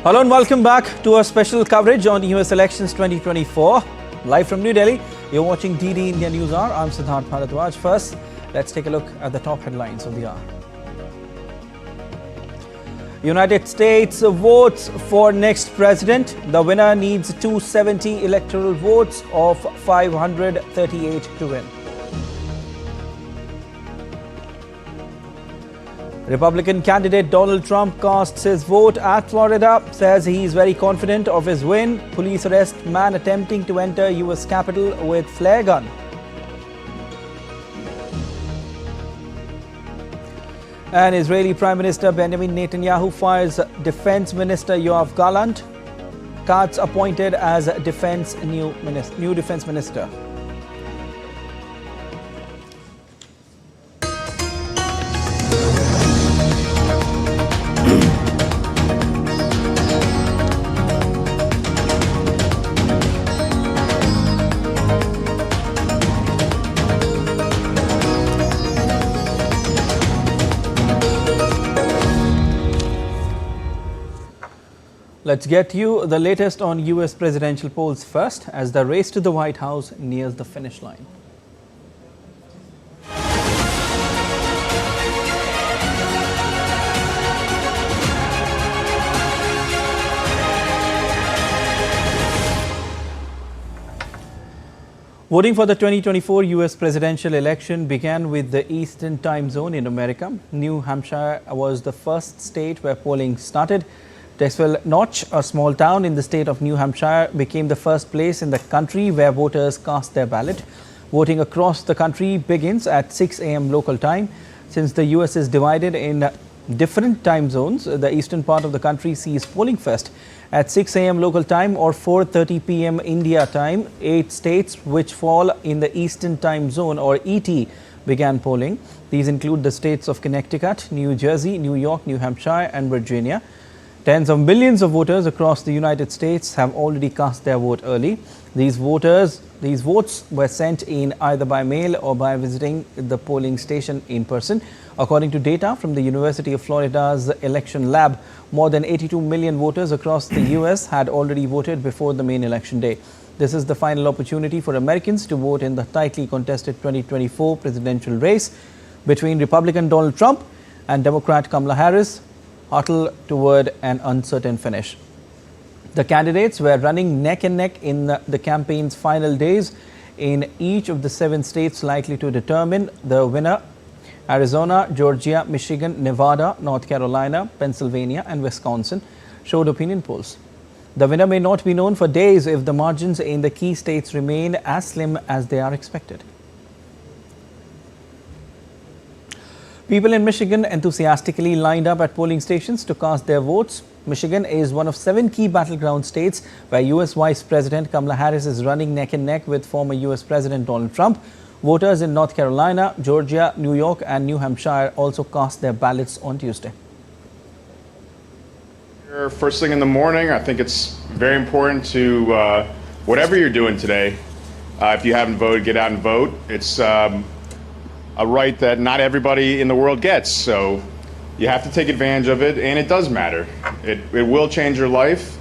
Hello and welcome back to our special coverage on US Elections 2024. Live from New Delhi, you're watching DD India NewsHour. I'm Siddharth Bharadwaj. First, let's take a look at the top headlines of the hour. United States votes for next president. The winner needs 270 electoral votes of 538 to win. Republican candidate Donald Trump casts his vote at Florida, says he is very confident of his win. Police arrest man attempting to enter US Capitol with flare gun. And Israeli Prime Minister Benjamin Netanyahu fires Defense Minister Yoav Gallant. Katz appointed as new Defense Minister. Let's get you the latest on US presidential polls first, as the race to the White House nears the finish line. Voting for the 2024 US presidential election began with the Eastern time zone in America. New Hampshire was the first state where polling started. Texville Notch, a small town in the state of New Hampshire, became the first place in the country where voters cast their ballot. Voting across the country begins at 6 a.m. local time. Since the US is divided in different time zones, the eastern part of the country sees polling first at 6 a.m. local time or 4:30 p.m. India time. 8 states which fall in the eastern time zone or ET began polling. These include the states of Connecticut, New Jersey, New York, New Hampshire and Virginia. Tens of millions of voters across the United States have already cast their vote early. These votes were sent in either by mail or by visiting the polling station in person. According to data from the University of Florida's election lab, more than 82 million voters across the US had already voted before the main election day. This is the final opportunity for Americans to vote in the tightly contested 2024 presidential race between Republican Donald Trump and Democrat Kamala Harris, hurtle toward an uncertain finish. The candidates were running neck and neck in the campaign's final days in each of the 7 states likely to determine the winner: Arizona, Georgia, Michigan, Nevada, North Carolina, Pennsylvania and Wisconsin, showed opinion polls. The winner may not be known for days if the margins in the key states remain as slim as they are expected. People in Michigan enthusiastically lined up at polling stations to cast their votes. Michigan is one of 7 key battleground states where US Vice President Kamala Harris is running neck and neck with former US President Donald Trump. Voters in North Carolina, Georgia, New York and New Hampshire also cast their ballots on Tuesday. First thing in the morning, I think it's very important to, whatever you're doing today, if you haven't voted, get out and vote. It's a right that not everybody in the world gets, so you have to take advantage of it, and it does matter. It will change your life.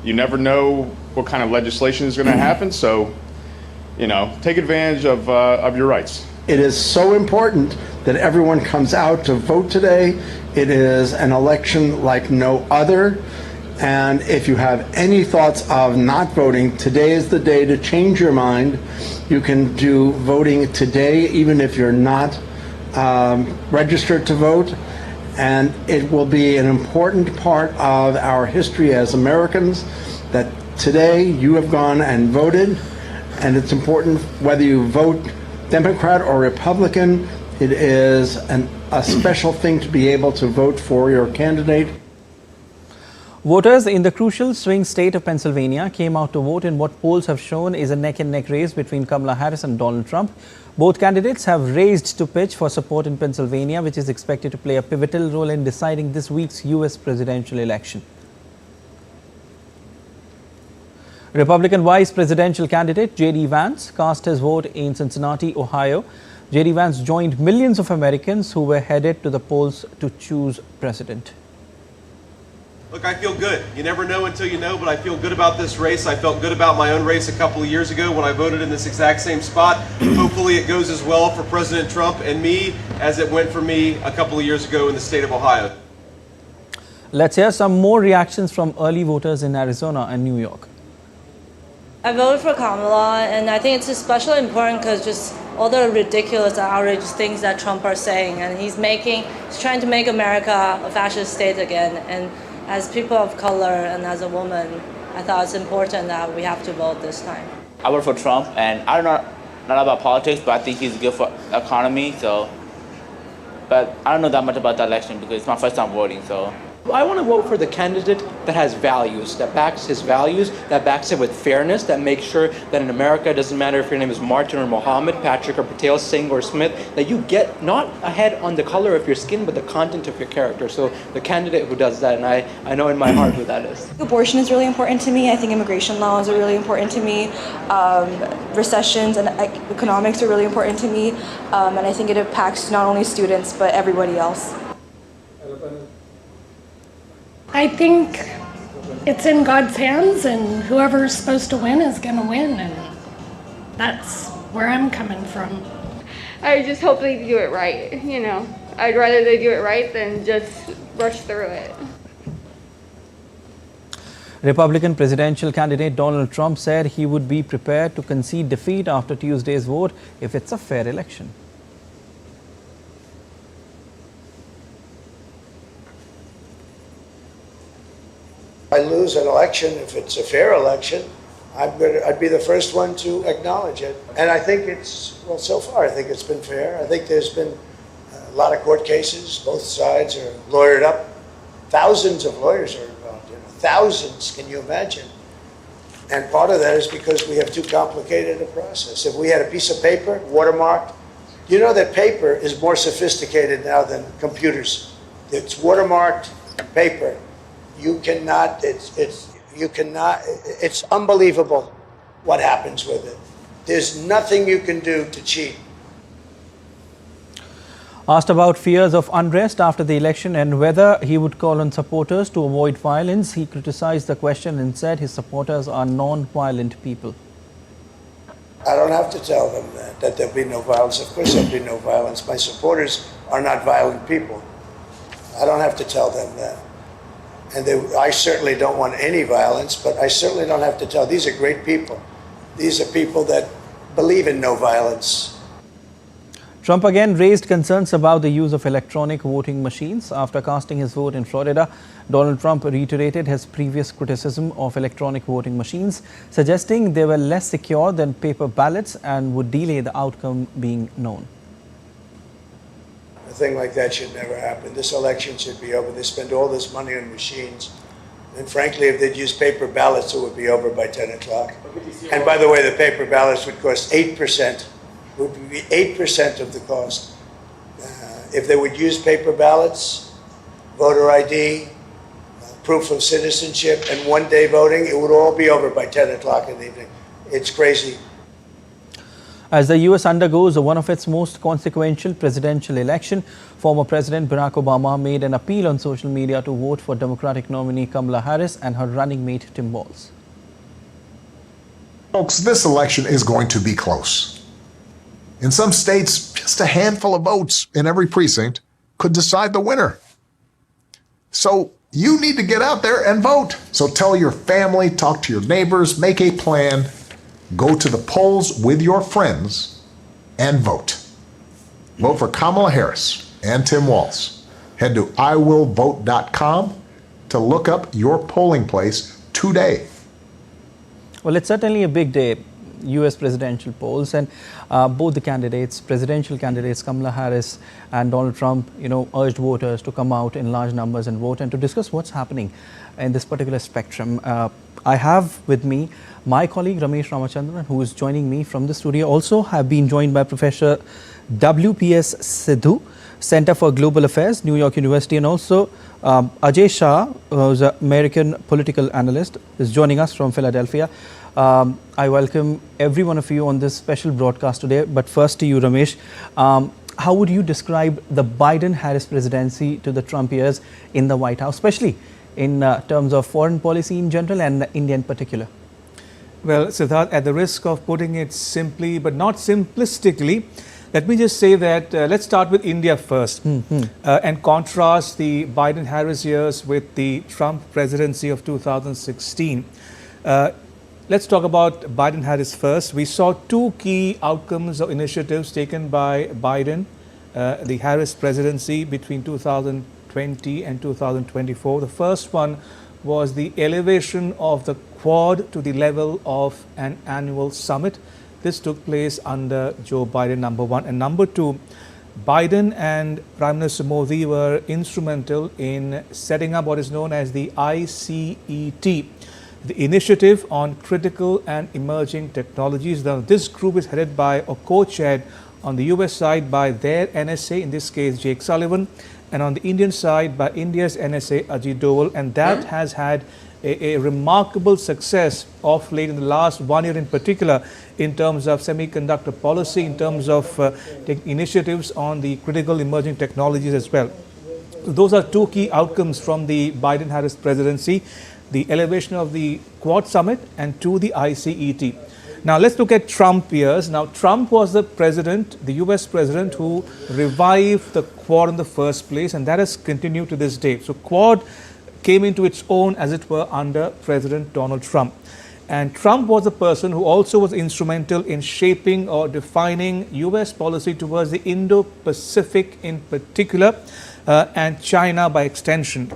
You never know what kind of legislation is going to happen, so take advantage of your rights. It is so important that everyone comes out to vote today. It is an election like no other, and if you have any thoughts of not voting, today is the day to change your mind. You can do voting today, even if you're not registered to vote. And it will be an important part of our history as Americans that today you have gone and voted. And it's important whether you vote Democrat or Republican. It is a special thing to be able to vote for your candidate. Voters in the crucial swing state of Pennsylvania came out to vote in what polls have shown is a neck-and-neck race between Kamala Harris and Donald Trump. Both candidates have raised to pitch for support in Pennsylvania, which is expected to play a pivotal role in deciding this week's US presidential election. Republican vice presidential candidate J.D. Vance cast his vote in Cincinnati, Ohio. J.D. Vance joined millions of Americans who were headed to the polls to choose president. Look, I feel good. You never know until you know, but I feel good about this race. I felt good about my own race a couple of years ago when I voted in this exact same spot. Hopefully it goes as well for President Trump and me as it went for me a couple of years ago in the state of Ohio. Let's hear some more reactions from early voters in Arizona and New York. I voted for Kamala, and I think it's especially important because just all the ridiculous and outrageous things that Trump are saying, and he's trying to make America a fascist state again. And as people of color and as a woman, I thought it's important that we have to vote this time. I vote for Trump, and I don't know not about politics, but I think he's good for the economy. But I don't know that much about the election because it's my first time voting. So I want to vote for the candidate that has values, that backs his values, that backs it with fairness, that makes sure that in America, it doesn't matter if your name is Martin or Mohammed, Patrick or Patel, Singh or Smith, that you get not ahead on the color of your skin, but the content of your character. So the candidate who does that, and I know in my heart who that is. Abortion is really important to me. I think immigration laws are really important to me. Recessions and economics are really important to me. And I think it impacts not only students, but everybody else. I think it's in God's hands, and whoever's supposed to win is going to win, and that's where I'm coming from. I just hope they do it right, you know. I'd rather they do it right than just rush through it. Republican presidential candidate Donald Trump said he would be prepared to concede defeat after Tuesday's vote if it's a fair election. I lose an election, if it's a fair election, I'd be the first one to acknowledge it. And I think well, so far I think it's been fair. I think there's been a lot of court cases. Both sides are lawyered up. Thousands of lawyers are involved, thousands, can you imagine? And part of that is because we have too complicated a process. If we had a piece of paper, watermarked, you know that paper is more sophisticated now than computers. It's watermarked paper. It's unbelievable what happens with it. There's nothing you can do to cheat. Asked about fears of unrest after the election and whether he would call on supporters to avoid violence, he criticized the question and said his supporters are non-violent people. I don't have to tell them that there'll be no violence. Of course there'll be no violence. My supporters are not violent people. I don't have to tell them that. And I certainly don't want any violence, but I certainly don't have to tell. These are great people. These are people that believe in no violence. Trump again raised concerns about the use of electronic voting machines. After casting his vote in Florida, Donald Trump reiterated his previous criticism of electronic voting machines, suggesting they were less secure than paper ballots and would delay the outcome being known. A thing like that should never happen. This election should be over. They spend all this money on machines. And frankly, if they'd use paper ballots, it would be over by 10 o'clock. And by the way, the paper ballots would cost 8%. Would be 8% of the cost. If they would use paper ballots, voter ID, proof of citizenship, and one-day voting, it would all be over by 10 o'clock in the evening. It's crazy. As the U.S. undergoes one of its most consequential presidential election, former President Barack Obama made an appeal on social media to vote for Democratic nominee Kamala Harris and her running mate Tim Walz. Folks, this election is going to be close. In some states, just a handful of votes in every precinct could decide the winner. So you need to get out there and vote. So tell your family, talk to your neighbors, make a plan. Go to the polls with your friends and vote. Vote for Kamala Harris and Tim Walz. Head to iwillvote.com to look up your polling place today. Well, it's certainly a big day, U.S. presidential polls, and both the candidates, presidential candidates Kamala Harris and Donald Trump, urged voters to come out in large numbers and vote. And to discuss what's happening in this particular spectrum, I have with me my colleague Ramesh Ramachandran, who is joining me from the studio. Also have been joined by Professor W.P.S. Sidhu, Center for Global Affairs, New York University, and also Ajay Shah, who's an American political analyst, is joining us from Philadelphia. I welcome every one of you on this special broadcast today. But first to you, Ramesh, how would you describe the Biden-Harris presidency to the Trump years in the White House, especially in terms of foreign policy in general and India in particular? Well, Siddharth, at the risk of putting it simply but not simplistically, let me just say that let's start with India first and contrast the Biden-Harris years with the Trump presidency of 2016. Let's talk about Biden-Harris first. We saw two key outcomes or initiatives taken by Biden, the Harris presidency between 2020 and 2024. The first one was the elevation of the Quad to the level of an annual summit. This took place under Joe Biden, number one. And number two, Biden and Prime Minister Modi were instrumental in setting up what is known as the ICET, the Initiative on Critical and Emerging Technologies. Now, this group is headed by or co-chaired on the US side by their NSA, in this case Jake Sullivan, and on the Indian side by India's NSA, Ajit Doval, and that has had a remarkable success of late in the last 1 year in particular in terms of semiconductor policy, in terms of taking initiatives on the critical emerging technologies as well. So those are two key outcomes from the Biden-Harris presidency, the elevation of the Quad Summit and to the ICET. Now let's look at Trump years. Now Trump was the president, the US president who revived the Quad in the first place, and that has continued to this day. So Quad came into its own, as it were, under President Donald Trump. And Trump was the person who also was instrumental in shaping or defining US policy towards the Indo-Pacific in particular, and China by extension,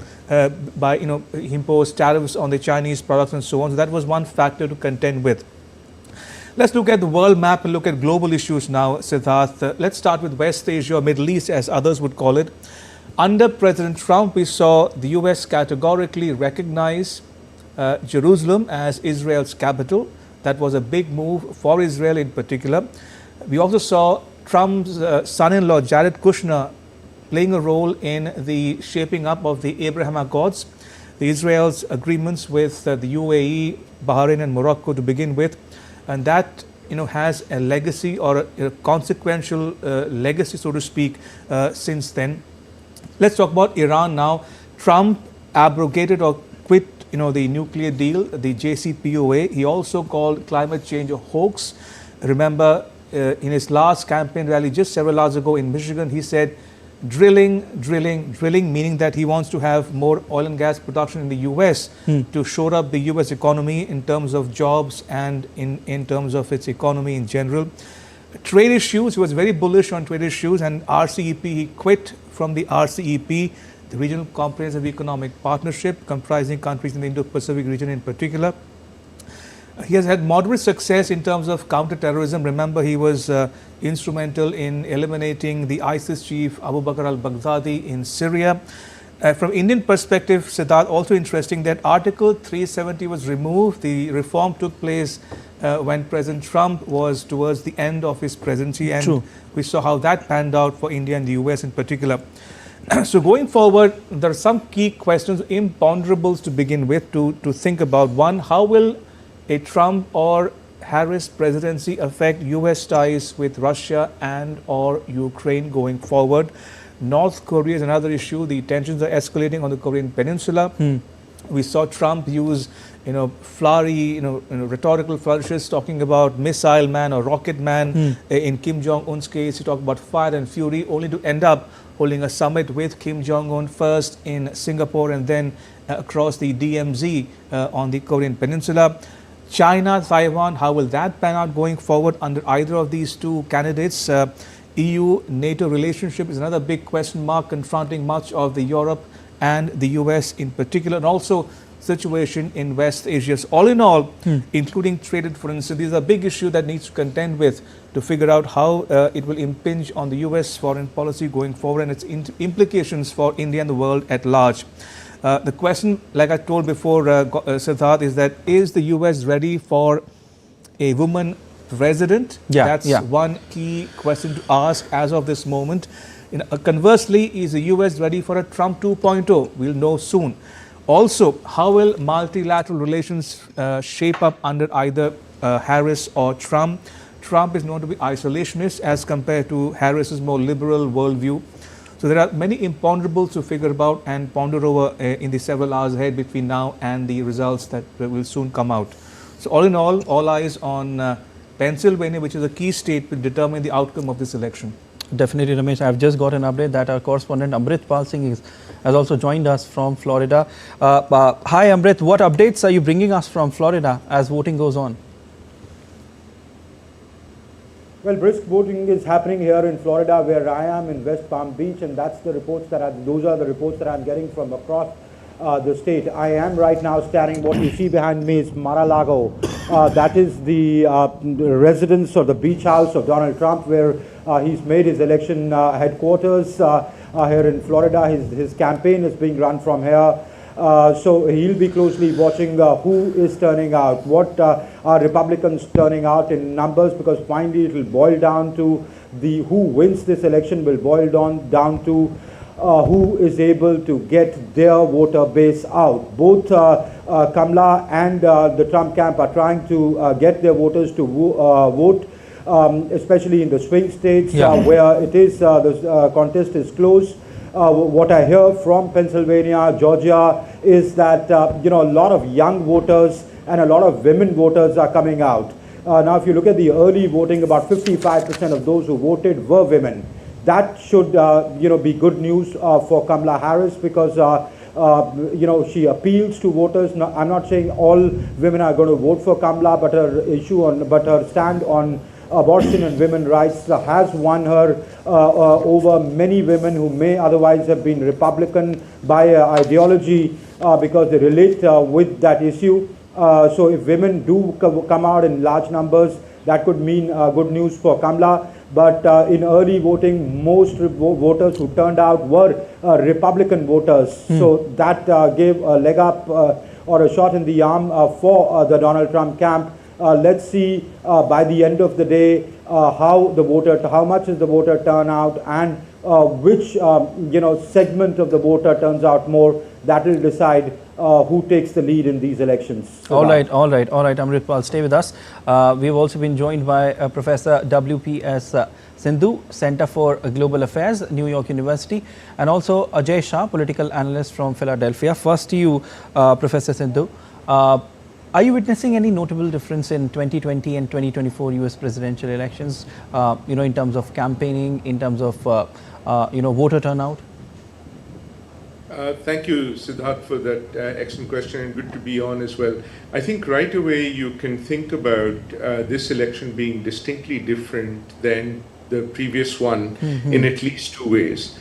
by he imposed tariffs on the Chinese products and so on. So that was one factor to contend with. Let's look at the world map and look at global issues now, Siddharth. Let's start with West Asia or Middle East, as others would call it. Under President Trump, we saw the US categorically recognize Jerusalem as Israel's capital. That was a big move for Israel in particular. We also saw Trump's son-in-law, Jared Kushner, playing a role in the shaping up of the Abraham Accords, the Israel's agreements with the UAE, Bahrain and Morocco to begin with. And that has a legacy or a consequential legacy, so to speak, since then. Let's talk about Iran now. Trump abrogated or quit the nuclear deal, the JCPOA. He also called climate change a hoax. Remember, in his last campaign rally just several hours ago in Michigan, he said drilling, meaning that he wants to have more oil and gas production in the US to shore up the US economy in terms of jobs and in terms of its economy in general. Trade issues, he was very bullish on trade issues, and RCEP, he quit from the RCEP, the Regional Comprehensive Economic Partnership comprising countries in the Indo-Pacific region in particular. He has had moderate success in terms of counter-terrorism. Remember, he was instrumental in eliminating the ISIS chief Abu Bakr al-Baghdadi in Syria. From Indian perspective, Siddharth, also interesting that Article 370 was removed. The reform took place when President Trump was towards the end of his presidency, and we saw how that panned out for India and the US in particular. So going forward, there are some key questions, imponderables to begin with, to think about. One, how will a Trump or Harris presidency affect US ties with Russia and or Ukraine going forward? North Korea is another issue. The tensions are escalating on the Korean Peninsula. We saw Trump use flowery, rhetorical flourishes talking about missile man or rocket man. In Kim Jong-un's case, he talked about fire and fury, only to end up holding a summit with Kim Jong-un first in Singapore and then across the DMZ on the Korean Peninsula. China, Taiwan, how will that pan out going forward under either of these two candidates? EU-NATO relationship is another big question mark confronting much of the Europe and the US in particular, and also situation in West Asia. So all in all, including trade, for instance, these are big issues that needs to contend with to figure out how it will impinge on the US foreign policy going forward and its implications for India and the world at large. The question, like I told before, Siddharth, is that is the US ready for a woman president? That's one key question to ask as of this moment. Conversely, is the US ready for a Trump 2.0? We'll know soon. Also, how will multilateral relations shape up under either Harris or Trump? Trump is known to be isolationist as compared to Harris's more liberal worldview. So there are many imponderables to figure about and ponder over in the several hours ahead between now and the results that will soon come out. So all in all eyes on Pennsylvania, which is a key state, will determine the outcome of this election. Definitely, Ramesh. I've just got an update that our correspondent Amrit Pal Singh has also joined us from Florida. Hi, Amrit. What updates are you bringing us from Florida as voting goes on? Well, brisk voting is happening here in Florida, where I am in West Palm Beach, and those are the reports that I'm getting from across the state. I am right now standing. What you see behind me is Mar-a-Lago. That is the residence or the beach house of Donald Trump, where he's made his election headquarters here in Florida. His campaign is being run from here. So he'll be closely watching who is turning out, what are Republicans turning out in numbers, because finally it will boil down to who wins this election will boil down to who is able to get their voter base out. Both Kamala and the Trump camp are trying to get their voters to vote, especially in the swing states where it is the contest is close. What I hear from Pennsylvania, Georgia, is that a lot of young voters and a lot of women voters are coming out. Now, if you look at the early voting, about 55% of those who voted were women. That should be good news for Kamala Harris, because she appeals to voters. No, I'm not saying all women are going to vote for Kamala, but her stand on abortion and women's rights has won her over many women who may otherwise have been Republican by ideology because they relate with that issue. So if women do come out in large numbers, that could mean good news for Kamala. But in early voting, most voters who turned out were Republican voters. So that gave a leg up or a shot in the arm for the Donald Trump camp. Let's see by the end of the day how much is the voter turnout, and which segment of the voter turns out more. That will decide who takes the lead in these elections. So all right, Amrit Pal, stay with us. We've also been joined by Professor W.P.S. Sindhu, Center for Global Affairs, New York University, and also Ajay Shah, political analyst from Philadelphia. First to you, Professor Sindhu. Are you witnessing any notable difference in 2020 and 2024 US presidential elections, in terms of campaigning, in terms of, voter turnout? Thank you, Siddharth, for that excellent question, and good to be on as well. I think right away you can think about this election being distinctly different than the previous one in at least two ways.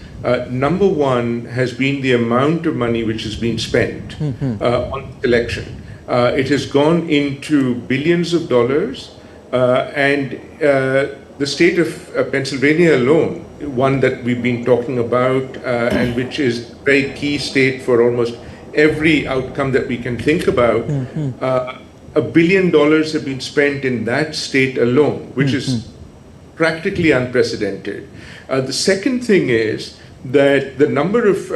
Number one has been the amount of money which has been spent on the election. It has gone into billions of dollars, and the state of Pennsylvania alone, one that we've been talking about and which is a very key state for almost every outcome that we can think about, $1 billion have been spent in that state alone, which is practically unprecedented. The second thing is that the number of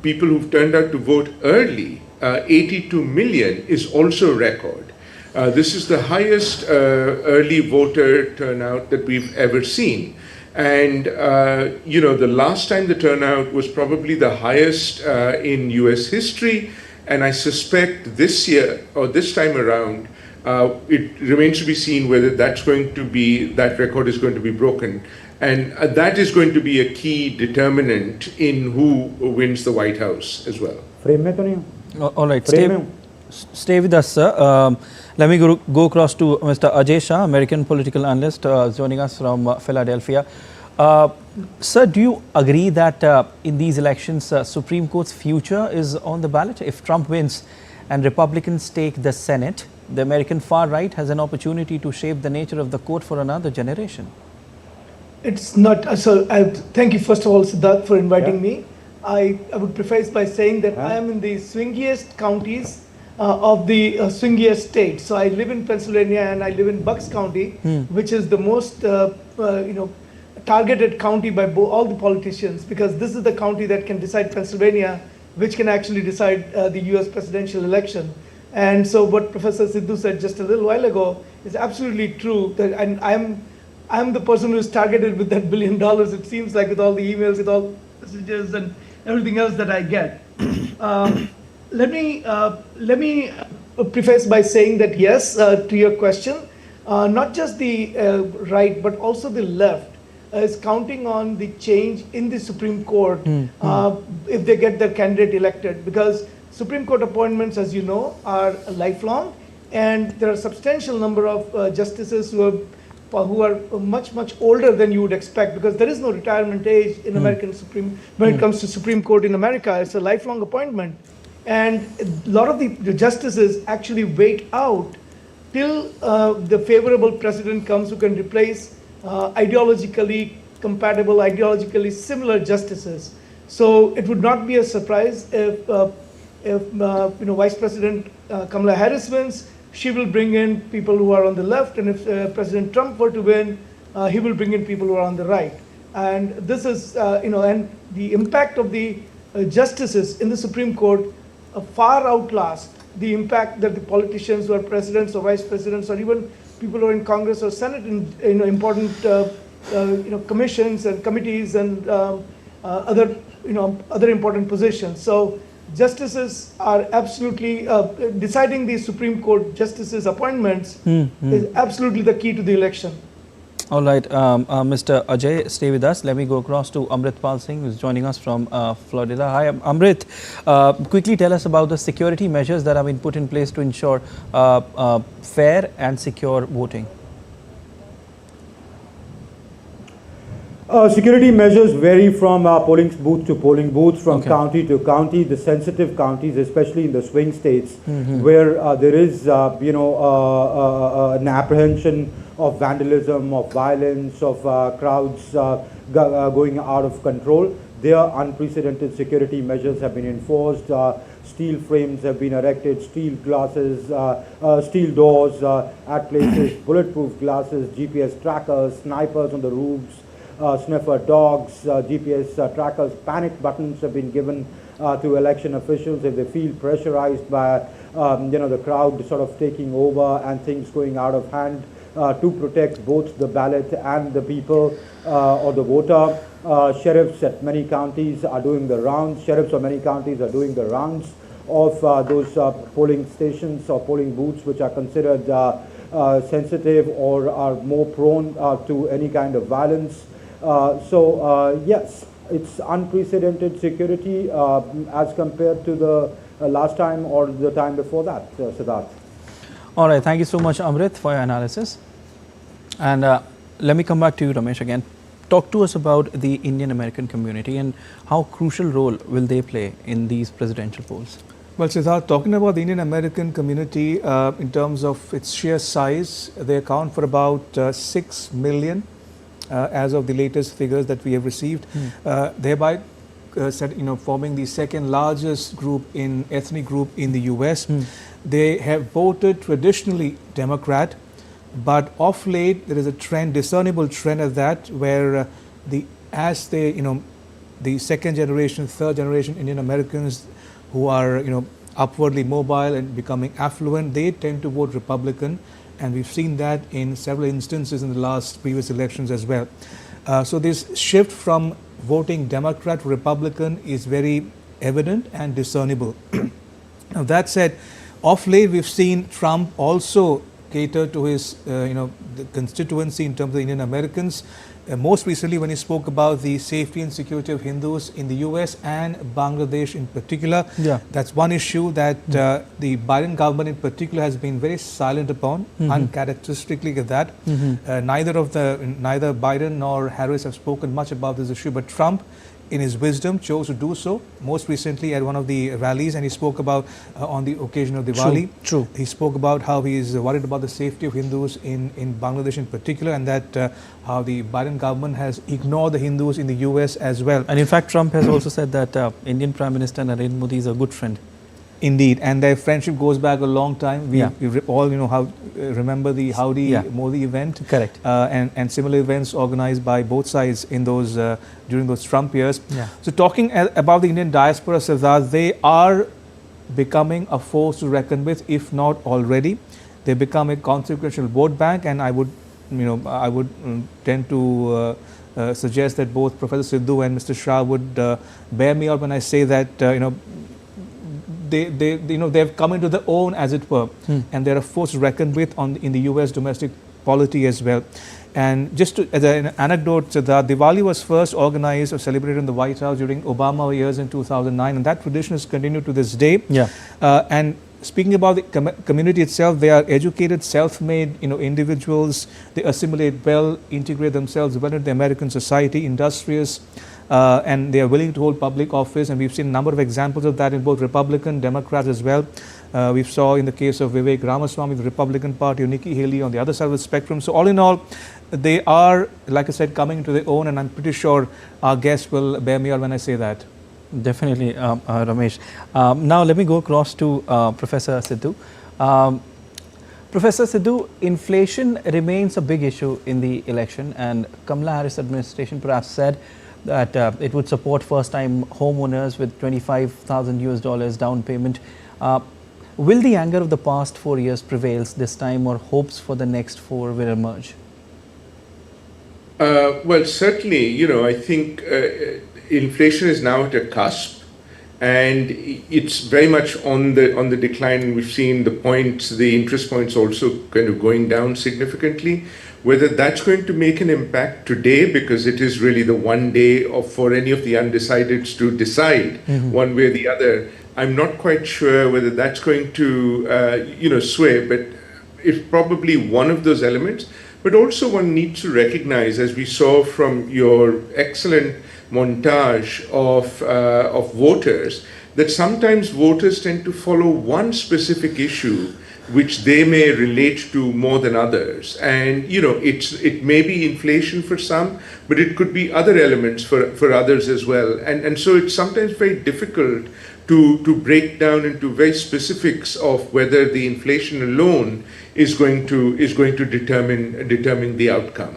people who've turned out to vote early, 82 million, is also a record. This is the highest early voter turnout that we've ever seen. And, the last time the turnout was probably the highest in US history. And I suspect this year, or this time around, it remains to be seen whether that record is going to be broken. And that is going to be a key determinant in who wins the White House as well. All right, stay with us, sir. Let me go across to Mr. Ajay Shah, American political analyst, joining us from Philadelphia. Sir, do you agree that in these elections, Supreme Court's future is on the ballot? If Trump wins and Republicans take the Senate, the American far right has an opportunity to shape the nature of the court for another generation. It's not. So thank you, first of all, Siddharth, for inviting me. I would preface by saying that I am in the swingiest counties of the swingiest state. So I live in Pennsylvania and I live in Bucks County, which is the most targeted county by all the politicians, because this is the county that can decide Pennsylvania, which can actually decide the US presidential election. And so what Professor Sidhu said just a little while ago is absolutely true. And I'm I'm the person who's targeted with that $1 billion. It seems like with all the emails, with all messages and everything else that I get. Let me preface by saying that yes, to your question, not just the right but also the left is counting on the change in the Supreme Court if they get their candidate elected, because Supreme Court appointments, as you know, are lifelong, and there are a substantial number of justices who are much older than you would expect, because there is no retirement age in American Supreme when it comes to Supreme Court in America. It's a lifelong appointment, and a lot of the justices actually wait out till the favorable president comes who can replace ideologically compatible, ideologically similar justices. So it would not be a surprise if Vice President Kamala Harris wins, she will bring in people who are on the left, and if President Trump were to win, he will bring in people who are on the right. And this is, and the impact of the justices in the Supreme Court far outlast the impact that the politicians who are presidents or vice presidents or even people who are in Congress or Senate in important commissions and committees and other important positions. So justices are absolutely deciding the Supreme Court justices' appointments is absolutely the key to the election. All right, Mr. Ajay, stay with us. Let me go across to Amrit Pal Singh, who is joining us from Florida. Hi, Amrit. Quickly tell us about the security measures that have been put in place to ensure fair and secure voting. Security measures vary from polling booth to polling booth, from county to county. The sensitive counties, especially in the swing states, where there is, an apprehension of vandalism, of violence, of crowds going out of control, there unprecedented security measures have been enforced. Steel frames have been erected, steel glasses, steel doors at places, bulletproof glasses, GPS trackers, snipers on the roofs, sniffer dogs, GPS trackers. Panic buttons have been given to election officials if they feel pressurized by the crowd sort of taking over and things going out of hand, to protect both the ballot and the people or the voter. Sheriffs at many counties are doing the rounds. Sheriffs of many counties are doing the rounds of those polling stations or polling booths which are considered sensitive or are more prone to any kind of violence. Yes, it's unprecedented security as compared to the last time or the time before that, Siddharth. All right, thank you so much, Amrit, for your analysis. And let me come back to you, Ramesh, again. Talk to us about the Indian American community and how crucial role will they play in these presidential polls? Well, Siddharth, talking about the Indian American community in terms of its sheer size, they account for about 6 million as of the latest figures that we have received, thereby forming the second largest ethnic group in the US. They have voted traditionally Democrat, but of late there is a discernible trend at that, where the second generation, third generation Indian Americans who are upwardly mobile and becoming affluent, they tend to vote Republican, and we've seen that in several instances in the previous elections as well. So this shift from voting Democrat to Republican is very evident and discernible. Now that said, of late we've seen Trump also cater to his the constituency in terms of the Indian Americans. Most recently when he spoke about the safety and security of Hindus in the US and Bangladesh in particular. That's one issue that the Biden government in particular has been very silent upon, uncharacteristically of that. Neither Biden nor Harris have spoken much about this issue, but Trump in his wisdom chose to do so, most recently at one of the rallies, and he spoke about on the occasion of Diwali. True. He spoke about how he is worried about the safety of Hindus in Bangladesh in particular, and that how the Biden government has ignored the Hindus in the US as well. And in fact, Trump has also said that Indian Prime Minister Narendra Modi is a good friend. Indeed, and their friendship goes back a long time. We all remember the Howdy Modi event. Correct. And similar events organized by both sides in those during those Trump years. So talking about the Indian diaspora, Siddharth, they are becoming a force to reckon with, if not already. They become a consequential vote bank, and I would I would tend to suggest that both Professor Sidhu and Mr. Shah would bear me out when I say that they've come into their own, as it were, and they're a force to reckon with in the U.S. domestic polity as well. And just as an anecdote, Siddharth, Diwali was first organized or celebrated in the White House during Obama years in 2009, and that tradition has continued to this day. Yeah. And speaking about the community itself, they are educated, self-made, individuals. They assimilate well, integrate themselves well into the American society, industrious, and they are willing to hold public office. And we've seen a number of examples of that in both Republican, Democrats as well. We saw in the case of Vivek Ramaswamy, the Republican Party, or Nikki Haley on the other side of the spectrum. So all in all, they are, like I said, coming into their own, and I'm pretty sure our guests will bear me out when I say that. Definitely, Ramesh. Now let me go across to Professor Sidhu. Professor Sidhu, inflation remains a big issue in the election, and Kamala Harris administration perhaps said that it would support first-time homeowners with $25,000 down payment. Will the anger of the past 4 years prevails this time, or hopes for the next 4 will emerge? Well, certainly, I think inflation is now at a cusp, and it's very much on the decline. We've seen the interest points also kind of going down significantly. Whether that's going to make an impact today, because it is really the one day for any of the undecideds to decide one way or the other, I'm not quite sure whether that's going to sway, but it's probably one of those elements. But also one needs to recognize, as we saw from your excellent montage of voters, that sometimes voters tend to follow one specific issue which they may relate to more than others. And it may be inflation for some, but it could be other elements for others as well. And so it's sometimes very difficult to break down into very specifics of whether the inflation alone is going to determine the outcome,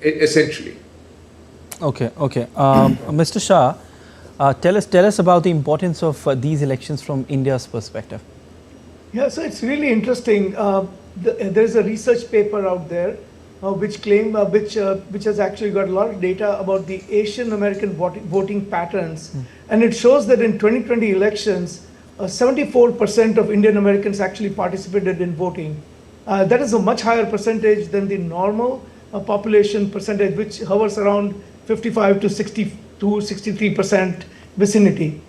essentially. Okay. Mr. Shah, tell us about the importance of these elections from India's perspective. Yeah, so it's really interesting. There's a research paper out there which has actually got a lot of data about the Asian American voting patterns, and it shows that in 2020 elections, 74% of Indian Americans actually participated in voting. That is a much higher percentage than the normal population percentage, which hovers around 55 to 63% vicinity.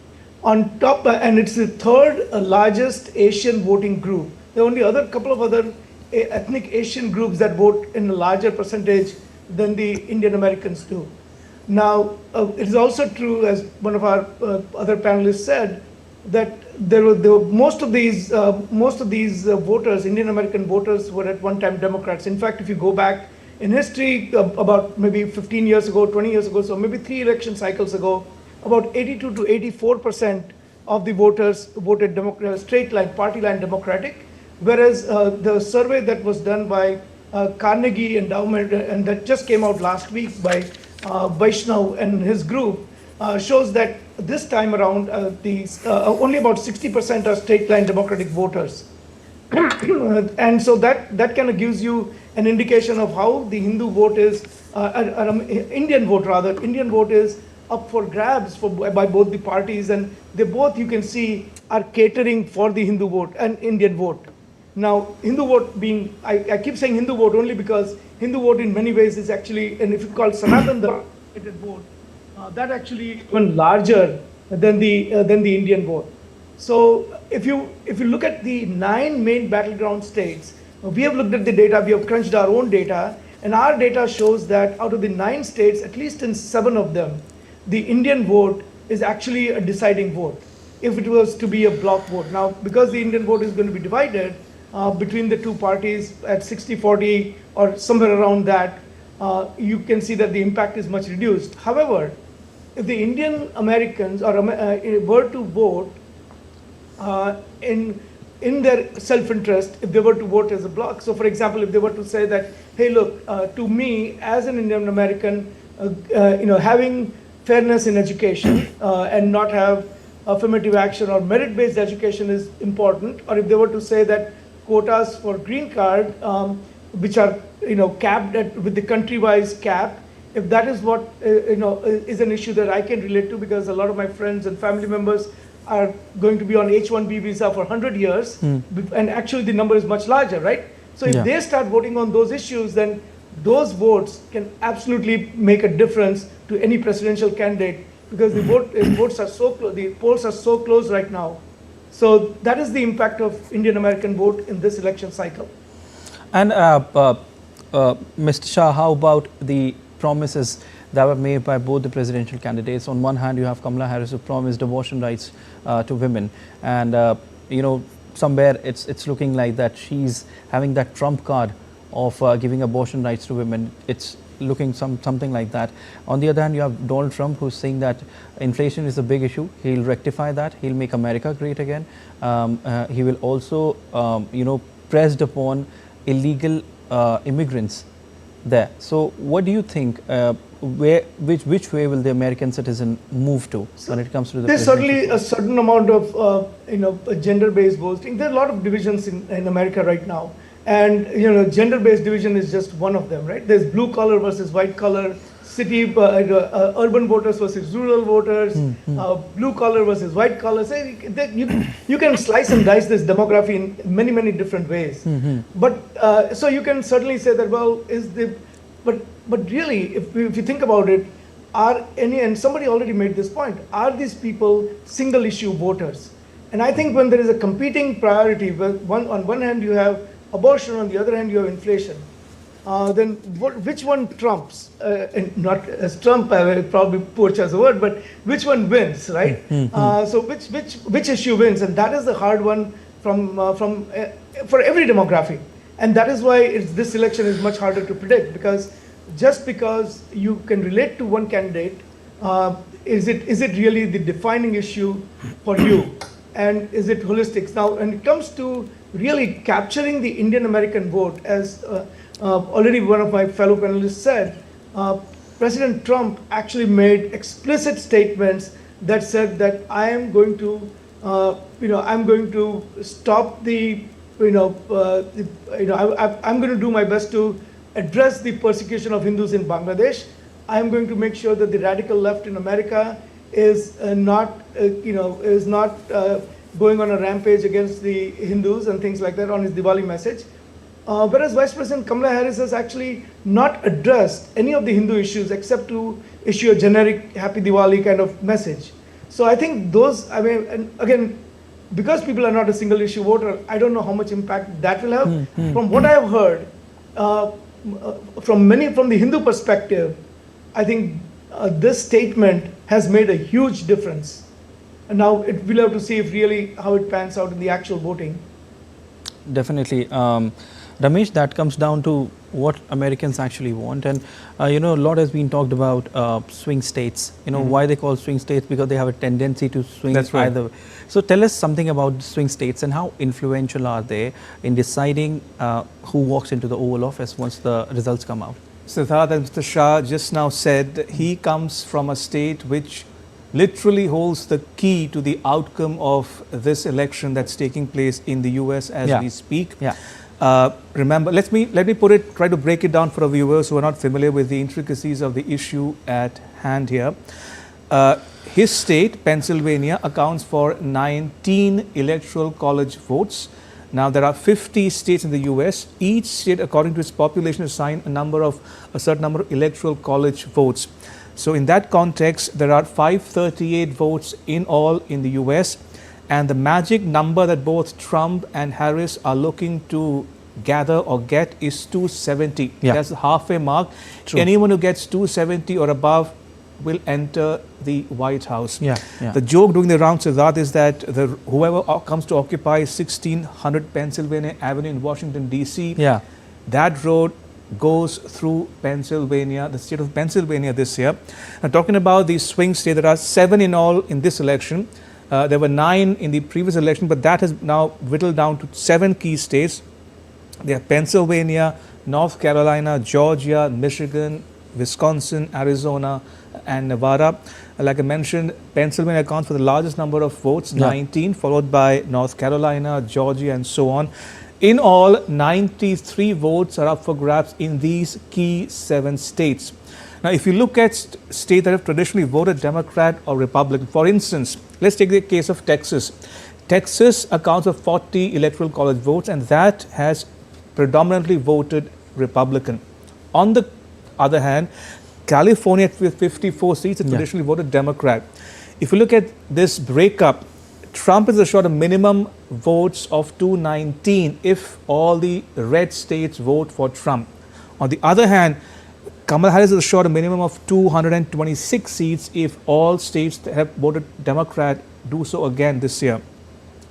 On top, and it's the third largest Asian voting group. There are only couple of other ethnic Asian groups that vote in a larger percentage than the Indian Americans do. Now, it is also true, as one of our other panelists said, that there were most of these voters, Indian American voters, were at one time Democrats. In fact, if you go back in history, about maybe 15 years ago, 20 years ago, so maybe 3 election cycles ago, about 82 to 84% of the voters voted straight line, party line Democratic, whereas the survey that was done by Carnegie Endowment, and that just came out last week by Vaishnav and his group, shows that this time around only about 60% are straight line Democratic voters. And so that kind of gives you an indication of how the Hindu vote is, Indian vote is up for grabs by both the parties, and they both, you can see, are catering for the Hindu vote and Indian vote. Now, Hindu vote being, I keep saying Hindu vote only because Hindu vote in many ways is actually, and if you call Sanatan the vote, that actually even larger than the Indian vote. So if you look at the 9 main battleground states, we have looked at the data, we have crunched our own data, and our data shows that out of the 9 states, at least in 7 of them, the Indian vote is actually a deciding vote, if it was to be a block vote. Now, because the Indian vote is going to be divided between the two parties at 60-40 or somewhere around that, you can see that the impact is much reduced. However, if the Indian Americans were to vote in their self-interest, if they were to vote as a bloc, so for example, if they were to say that, hey, look, to me as an Indian American, having fairness in education and not have affirmative action or merit-based education is important, or if they were to say that quotas for green card which are capped with the country-wise cap, if that is what is an issue that I can relate to, because a lot of my friends and family members are going to be on H-1B visa for 100 years, and actually the number is much larger, right? So if they start voting on those issues, then those votes can absolutely make a difference to any presidential candidate, because the votes are so close, the polls are so close right now. So that is the impact of Indian American vote in this election cycle. And Mr. Shah, how about the promises that were made by both the presidential candidates? On one hand, you have Kamala Harris, who promised abortion rights to women, and somewhere it's looking like that she's having that trump card of giving abortion rights to women. It's looking something like that. On the other hand, you have Donald Trump, who's saying that inflation is a big issue. He'll rectify that. He'll make America great again. He will also, pressed upon illegal immigrants there. So, what do you think? Which way will the American citizen move to when it comes to the? There's certainly a certain amount of gender-based voting. There are a lot of divisions in America right now. And gender-based division is just one of them, right? There's blue collar versus white collar, urban voters versus rural voters, blue collar versus white collar. So you can slice and dice this demography in many, many different ways. But so you can certainly say that, well, but really, if you think about it, and somebody already made this point, are these people single issue voters? And I think when there is a competing priority, on one hand you have abortion, on the other hand you have inflation, then which one trumps? And not as Trump, probably poor choice of word, but which one wins, right? So which issue wins? And that is the hard one for every demographic. And that is why this election is much harder to predict, because just because you can relate to one candidate, is it really the defining issue for you? And is it holistic? Now, when it comes to really capturing the Indian American vote, as already one of my fellow panelists said, President Trump actually made explicit statements that said that I am going to, I'm going to stop the, I'm going to do my best to address the persecution of Hindus in Bangladesh. I am going to make sure that the radical left in America is not going on a rampage against the Hindus and things like that on his Diwali message. Whereas Vice President Kamala Harris has actually not addressed any of the Hindu issues except to issue a generic Happy Diwali kind of message. So I think and again, because people are not a single issue voter, I don't know how much impact that will have. From what I have heard, from the Hindu perspective, I think this statement has made a huge difference. And now we'll have to see how it pans out in the actual voting. Definitely. Ramesh, that comes down to what Americans actually want. And, a lot has been talked about swing states. Why they call swing states? Because they have a tendency to swing either way. So tell us something about swing states and how influential are they in deciding who walks into the Oval Office once the results come out? Siddharth, as Mr. Shah just now said, he comes from a state which literally holds the key to the outcome of this election that's taking place in the US as we speak. Remember, let me try to break it down for our viewers who are not familiar with the intricacies of the issue at hand here. His state, Pennsylvania, accounts for 19 electoral college votes. Now, there are 50 states in the US. Each state, according to its population, assigns a certain number of electoral college votes. So in that context, there are 538 votes in all in the US, and the magic number that both Trump and Harris are looking to gather or get is 270. That's the halfway mark. Anyone who gets 270 or above will enter the White House. The joke during the round, Siddharth, is that whoever comes to occupy 1600 Pennsylvania Avenue in Washington, D.C., that road goes through Pennsylvania, the state of Pennsylvania this year. Now, talking about these swing states, there are 7 in all in this election. There were 9 in the previous election, but that has now whittled down to 7 key states. They are Pennsylvania, North Carolina, Georgia, Michigan, Wisconsin, Arizona, and Nevada. Like I mentioned, Pennsylvania accounts for the largest number of votes, 19, followed by North Carolina, Georgia, and so on. In all, 93 votes are up for grabs in these key 7 states. Now, if you look at states that have traditionally voted Democrat or Republican, for instance, let's take the case of Texas. Texas accounts for 40 electoral college votes, and that has predominantly voted Republican. On the other hand, California with 54 seats has traditionally voted Democrat. If you look at this breakup, Trump is assured a minimum votes of 219 if all the red states vote for Trump. On the other hand, Kamala Harris is assured a minimum of 226 seats if all states that have voted Democrat do so again this year.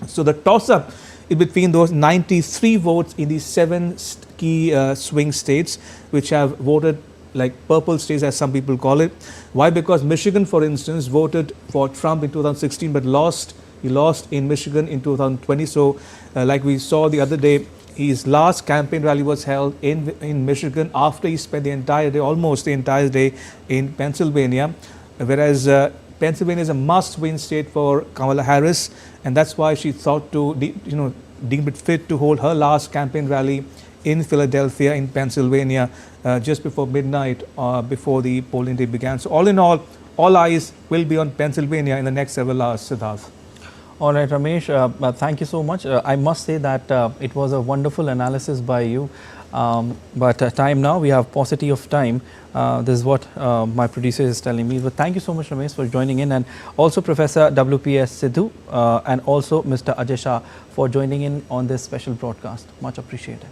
So the toss-up is between those 93 votes in these 7 key swing states which have voted like purple states, as some people call it. Why? Because Michigan, for instance, voted for Trump in 2016 but lost. He lost in Michigan in 2020. So like we saw the other day, his last campaign rally was held in Michigan after he spent the entire day, almost the entire day, in Pennsylvania. Whereas Pennsylvania is a must-win state for Kamala Harris, and that's why she thought to deem it fit to hold her last campaign rally in Philadelphia, in Pennsylvania, just before midnight, before the polling day began. So all in all eyes will be on Pennsylvania in the next several hours, Siddharth. All right, Ramesh, thank you so much. I must say that it was a wonderful analysis by you. But time now, we have paucity of time. This is what my producer is telling me. But thank you so much, Ramesh, for joining in, and also Professor W.P.S. Sidhu and also Mr. Ajay Shah for joining in on this special broadcast. Much appreciated.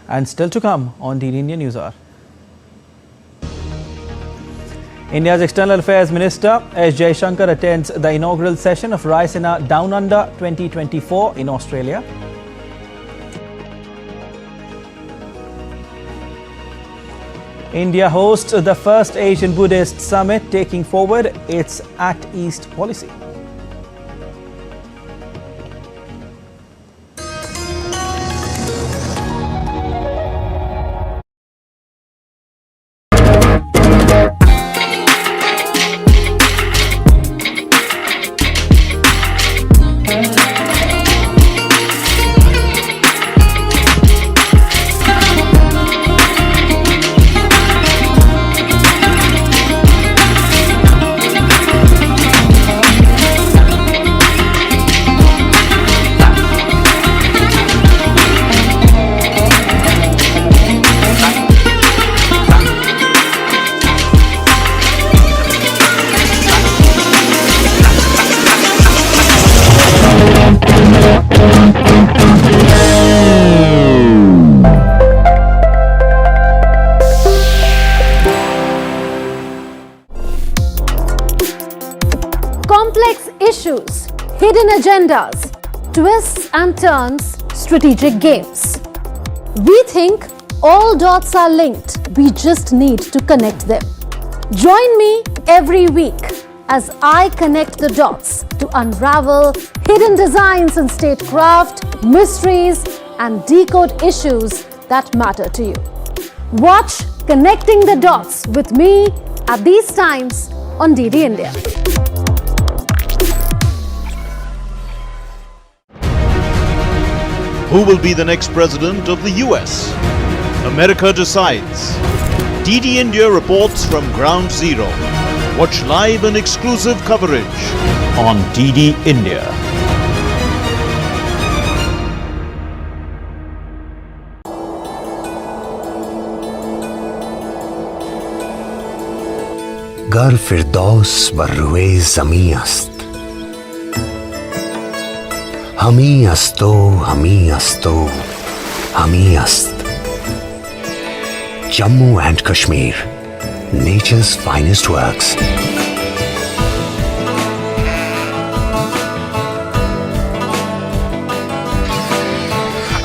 And still to come on the Indian NewsHour. India's External Affairs Minister S. Jaishankar attends the inaugural session of Raisina Down Under 2024 in Australia. India hosts the first Asian Buddhist Summit, taking forward its Act East policy. Complex issues, hidden agendas, twists and turns, strategic games. We think all dots are linked, we just need to connect them. Join me every week as I connect the dots to unravel hidden designs in statecraft, mysteries, and decode issues that matter to you. Watch Connecting the Dots with me at these times on DD India. Who will be the next president of the US? America decides. DD India reports from Ground Zero. Watch live and exclusive coverage on DD India. गर फिरदौस बर्रुए ज़मी अस्त हमी अस्तो हमी अस्तो हमी अस्त Jammu and Kashmir, nature's finest works.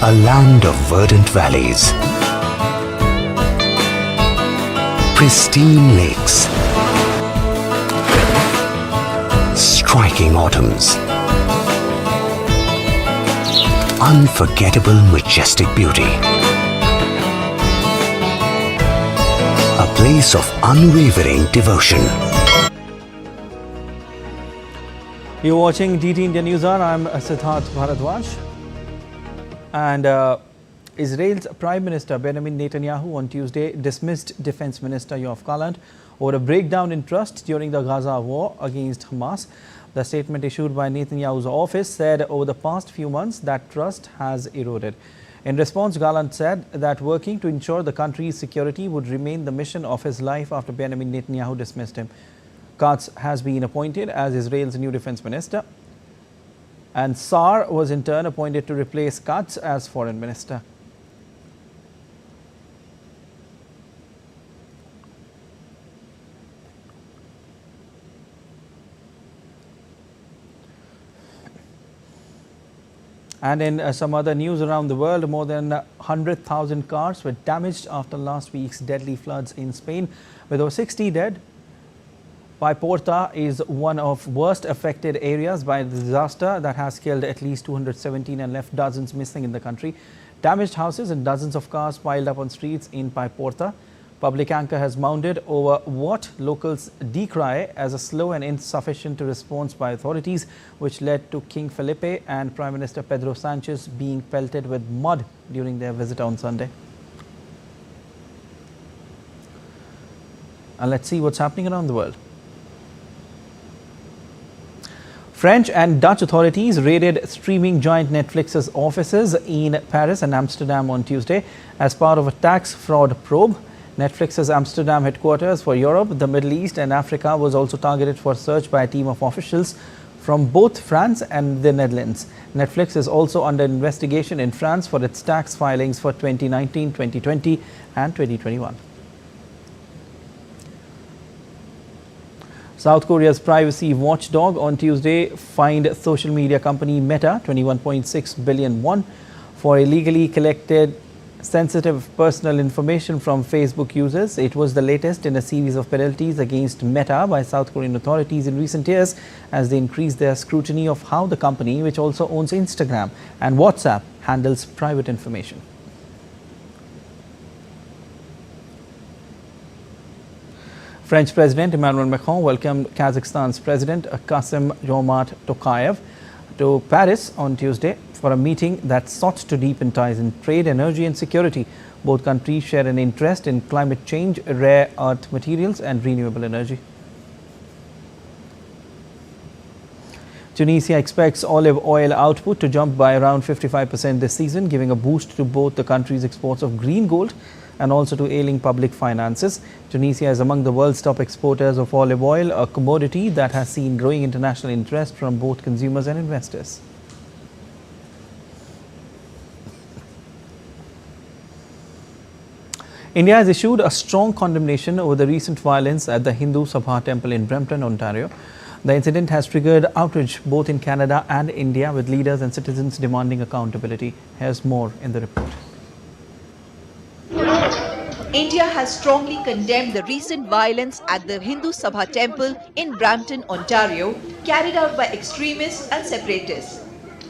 A land of verdant valleys, pristine lakes, striking autumns, unforgettable majestic beauty. A place of unwavering devotion. You're watching DT India NewsHour. I'm Siddharth Bharadwaj. And Israel's Prime Minister Benjamin Netanyahu on Tuesday dismissed Defense Minister Yoav Gallant over a breakdown in trust during the Gaza war against Hamas. The statement issued by Netanyahu's office said over the past few months that trust has eroded. In response, Gallant said that working to ensure the country's security would remain the mission of his life after Benjamin Netanyahu dismissed him. Katz has been appointed as Israel's new defense minister, and Saar was in turn appointed to replace Katz as foreign minister. And in some other news around the world, more than 100,000 cars were damaged after last week's deadly floods in Spain, with over 60 dead. Paiporta is one of worst affected areas by the disaster that has killed at least 217 and left dozens missing in the country. Damaged houses and dozens of cars piled up on streets in Paiporta. Public anger has mounted over what locals decry as a slow and insufficient response by authorities, which led to King Felipe and Prime Minister Pedro Sanchez being pelted with mud during their visit on Sunday. And let's see what's happening around the world. French and Dutch authorities raided streaming giant Netflix's offices in Paris and Amsterdam on Tuesday as part of a tax fraud probe. Netflix's Amsterdam headquarters for Europe, the Middle East and Africa was also targeted for search by a team of officials from both France and the Netherlands. Netflix is also under investigation in France for its tax filings for 2019, 2020 and 2021. South Korea's privacy watchdog on Tuesday fined social media company Meta 21.6 billion won for illegally collected sensitive personal information from Facebook users. It was the latest in a series of penalties against Meta by South Korean authorities in recent years as they increase their scrutiny of how the company, which also owns Instagram and WhatsApp, handles private information. French President Emmanuel Macron welcomed Kazakhstan's President Kassym-Jomart Tokayev to Paris on Tuesday for a meeting that sought to deepen ties in trade, energy and security. Both countries share an interest in climate change, rare earth materials and renewable energy. Tunisia expects olive oil output to jump by around 55% this season, giving a boost to both the country's exports of green gold and also to ailing public finances. Tunisia is among the world's top exporters of olive oil, a commodity that has seen growing international interest from both consumers and investors. India has issued a strong condemnation over the recent violence at the Hindu Sabha temple in Brampton, Ontario. The incident has triggered outrage both in Canada and India, with leaders and citizens demanding accountability. Here's more in the report. India has strongly condemned the recent violence at the Hindu Sabha temple in Brampton, Ontario, carried out by extremists and separatists.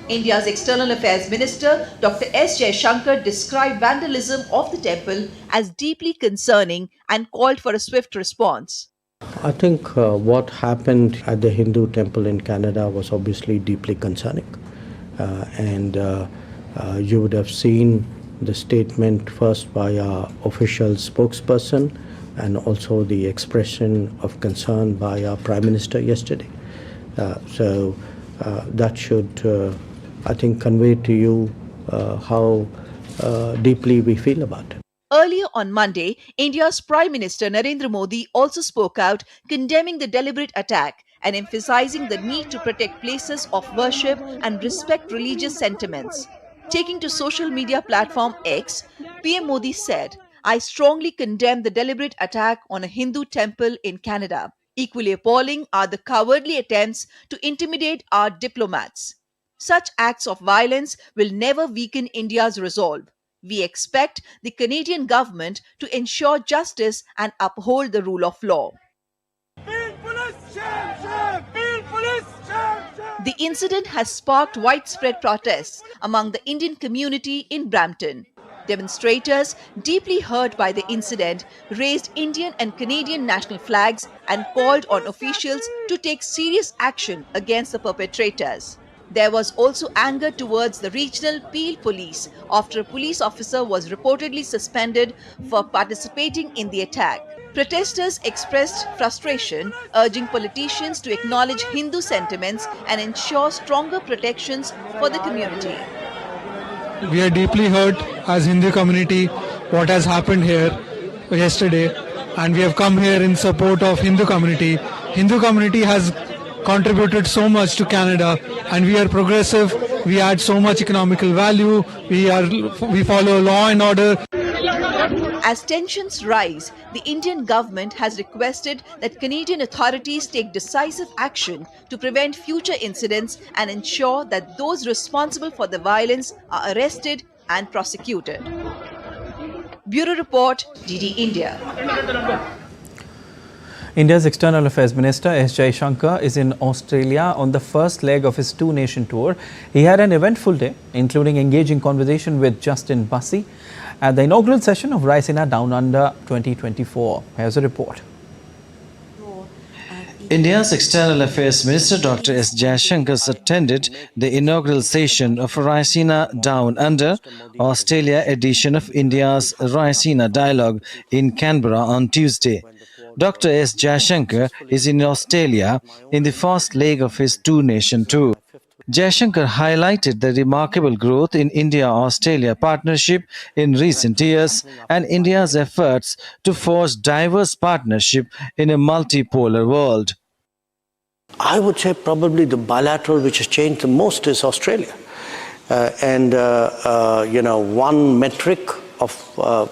India's External Affairs Minister Dr. S. Jaishankar described vandalism of the temple as deeply concerning and called for a swift response. I think what happened at the Hindu temple in Canada was obviously deeply concerning. You would have seen the statement first by our official spokesperson and also the expression of concern by our Prime Minister yesterday. That should, I think, convey to you how deeply we feel about it. Earlier on Monday, India's Prime Minister Narendra Modi also spoke out condemning the deliberate attack and emphasizing the need to protect places of worship and respect religious sentiments. Taking to social media platform X, PM Modi said, "I strongly condemn the deliberate attack on a Hindu temple in Canada. Equally appalling are the cowardly attempts to intimidate our diplomats. Such acts of violence will never weaken India's resolve. We expect the Canadian government to ensure justice and uphold the rule of law." The incident has sparked widespread protests among the Indian community in Brampton. Demonstrators, deeply hurt by the incident, raised Indian and Canadian national flags and called on officials to take serious action against the perpetrators. There was also anger towards the regional Peel police after a police officer was reportedly suspended for participating in the attack. Protesters expressed frustration, urging politicians to acknowledge Hindu sentiments and ensure stronger protections for the community. We are deeply hurt as Hindu community what has happened here yesterday, and we have come here in support of Hindu community. Hindu community has contributed so much to Canada, and we are progressive. We add so much economical value. We follow law and order. As tensions rise, the Indian government has requested that Canadian authorities take decisive action to prevent future incidents and ensure that those responsible for the violence are arrested and prosecuted. Bureau Report, DD India. India's External Affairs Minister S. Jaishankar is in Australia on the first leg of his two-nation tour. He had an eventful day, including engaging conversation with Justin Bussey at the inaugural session of Raisina Down Under 2024. Here's a report. India's External Affairs Minister Dr. S. Jaishankar attended the inaugural session of Raisina Down Under, Australia edition of India's Raisina Dialogue in Canberra on Tuesday. Dr. S. Jaishankar is in Australia in the first leg of his two-nation tour. Jaishankar highlighted the remarkable growth in India-Australia partnership in recent years and India's efforts to forge diverse partnership in a multipolar world. I would say probably the bilateral which has changed the most is Australia. One metric of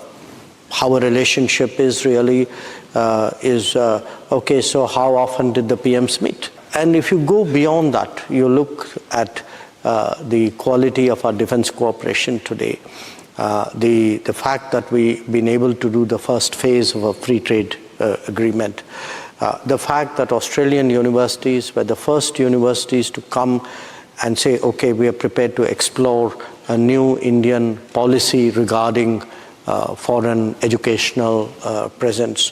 how a relationship is really okay, so how often did the PMs meet? And if you go beyond that, you look at the quality of our defense cooperation today, the fact that we've been able to do the first phase of a free trade agreement, the fact that Australian universities were the first universities to come and say, okay, we are prepared to explore a new Indian policy regarding foreign educational presence.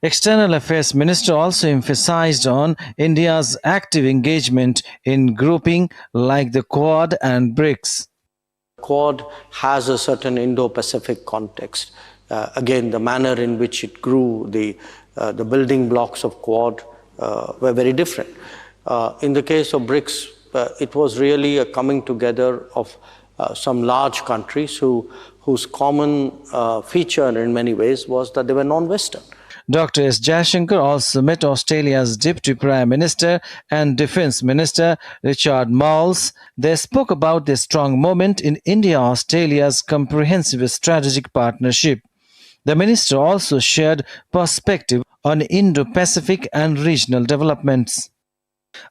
External Affairs Minister also emphasized on India's active engagement in grouping like the Quad and BRICS. Quad has a certain Indo-Pacific context. Again, the manner in which it grew, the building blocks of Quad were very different. In the case of BRICS, it was really a coming together of some large countries whose common feature in many ways was that they were non-Western. Dr. S. Jaishankar also met Australia's Deputy Prime Minister and Defence Minister Richard Marles. They spoke about the strong moment in India-Australia's comprehensive strategic partnership. The minister also shared perspective on Indo-Pacific and regional developments.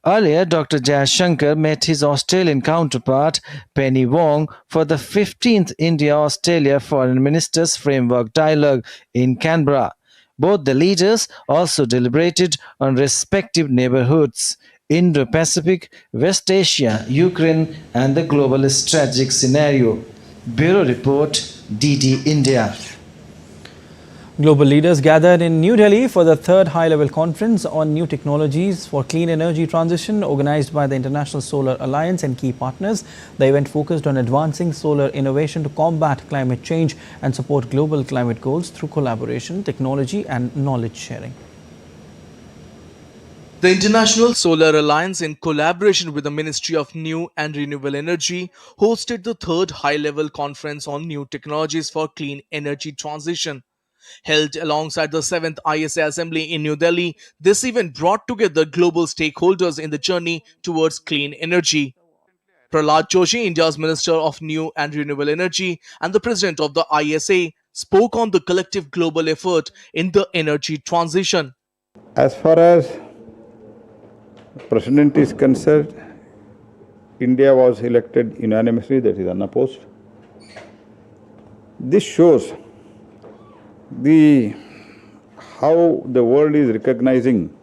Earlier, Dr. Jaishankar met his Australian counterpart, Penny Wong, for the 15th India-Australia Foreign Ministers Framework Dialogue in Canberra. Both the leaders also deliberated on respective neighborhoods, Indo-Pacific, West Asia, Ukraine, and the global strategic scenario. Bureau Report, DD India. Global leaders gathered in New Delhi for the third high-level conference on new technologies for clean energy transition organized by the International Solar Alliance and key partners. The event focused on advancing solar innovation to combat climate change and support global climate goals through collaboration, technology and knowledge sharing. The International Solar Alliance, in collaboration with the Ministry of New and Renewable Energy, hosted the third high-level conference on new technologies for clean energy transition. Held alongside the 7th ISA Assembly in New Delhi, this event brought together global stakeholders in the journey towards clean energy. Prahlad Joshi, India's Minister of New and Renewable Energy and the President of the ISA, spoke on the collective global effort in the energy transition. As far as President is concerned, India was elected unanimously, that is unopposed. This shows how the world is recognizing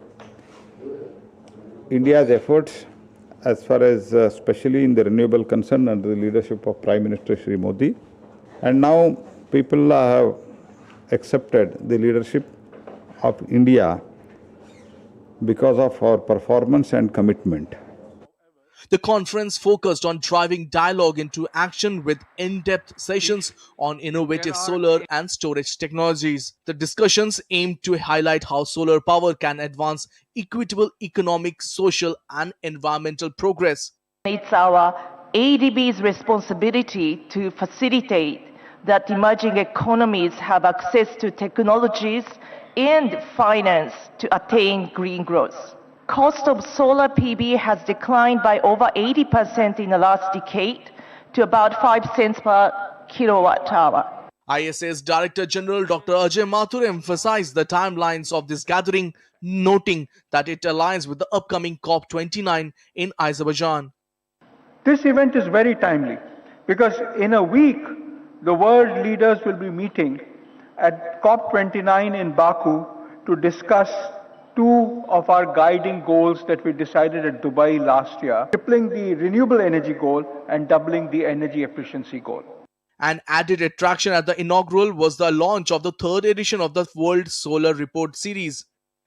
India's efforts as far as especially in the renewable concern under the leadership of Prime Minister Shri Modi. And now people have accepted the leadership of India because of our performance and commitment. The conference focused on driving dialogue into action with in-depth sessions on innovative solar and storage technologies. The discussions aimed to highlight how solar power can advance equitable economic, social, and environmental progress. It's our ADB's responsibility to facilitate that emerging economies have access to technologies and finance to attain green growth. Cost of solar PV has declined by over 80% in the last decade to about 5 cents per kilowatt hour. ISA's Director General Dr. Ajay Mathur emphasized the timelines of this gathering, noting that it aligns with the upcoming COP29 in Azerbaijan. This event is very timely because in a week, the world leaders will be meeting at COP29 in Baku to discuss two of our guiding goals that we decided at Dubai last year, tripling the renewable energy goal and doubling the energy efficiency goal. An added attraction at the inaugural was the launch of the third edition of the World Solar Report series.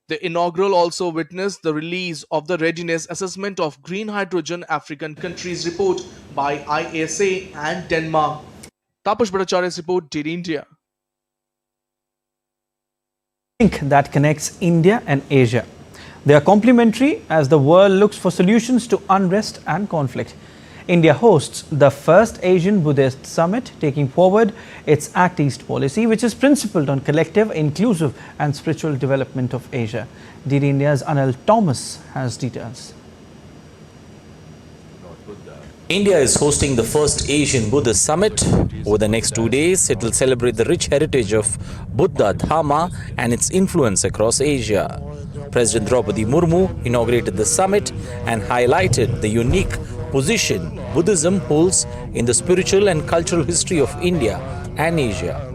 The inaugural also witnessed the release of the Readiness Assessment of Green Hydrogen African Countries report by ISA and Denmark. Tapash Bhattacharya's report, DD India. That connects India and Asia. They are complementary as the world looks for solutions to unrest and conflict. India hosts the first Asian Buddhist Summit, taking forward its Act East policy, which is principled on collective, inclusive and spiritual development of Asia. DD India's Anil Thomas has details. India is hosting the first Asian Buddhist Summit. Over the next 2 days, it will celebrate the rich heritage of Buddha Dhamma and its influence across Asia. President Draupadi Murmu inaugurated the summit and highlighted the unique position Buddhism holds in the spiritual and cultural history of India and Asia.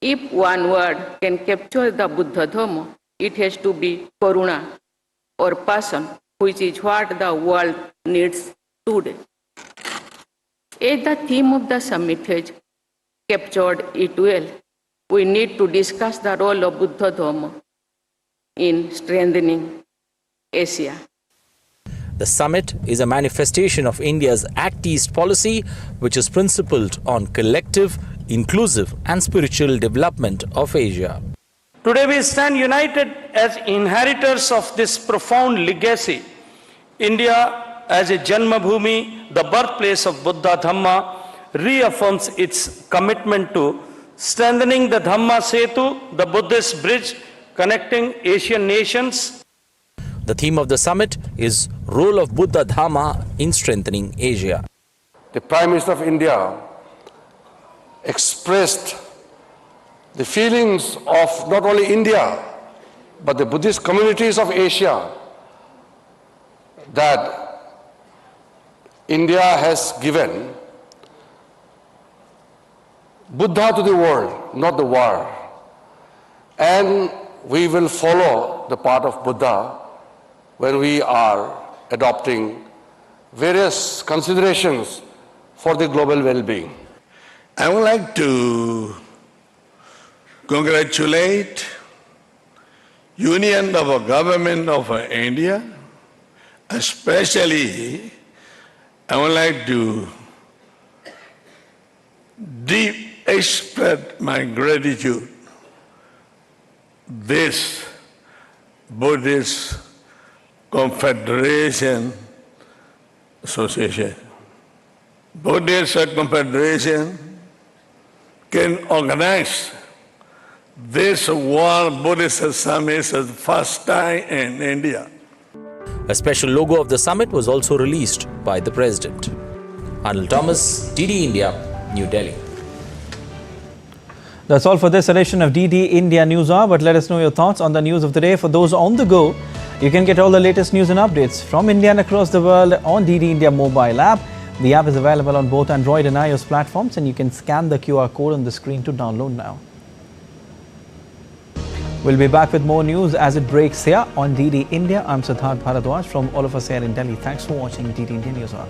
If one word can capture the Buddha Dhamma, it has to be Karuna or passion, which is what the world needs today. As the theme of the summit has captured it well, we need to discuss the role of Buddha Dhamma in strengthening Asia. The summit is a manifestation of India's Act East policy, which is principled on collective, inclusive and spiritual development of Asia. Today we stand united as inheritors of this profound legacy. India as a Janmabhoomi, the birthplace of Buddha Dhamma, reaffirms its commitment to strengthening the Dhamma Setu, the Buddhist bridge connecting Asian nations. The theme of the summit is Role of Buddha Dhamma in Strengthening Asia. The Prime Minister of India expressed the feelings of not only India, but the Buddhist communities of Asia, that India has given Buddha to the world, not the world. And we will follow the path of Buddha when we are adopting various considerations for the global well-being. I would like to congratulate Union of a Government of India, especially I would like to deep express my gratitude this Buddhist Confederation Association. Buddhist Confederation can organize this World Buddhist Summit for the first time in India. A special logo of the summit was also released by the President. Anil Thomas, DD India, New Delhi. That's all for this edition of DD India News Hour, but let us know your thoughts on the news of the day. For those on the go, you can get all the latest news and updates from India and across the world on DD India mobile app. The app is available on both Android and iOS platforms, and you can scan the QR code on the screen to download now. We'll be back with more news as it breaks here on DD India. I'm Siddharth Bharadwaj from all of us here in Delhi. Thanks for watching DD India News Hour.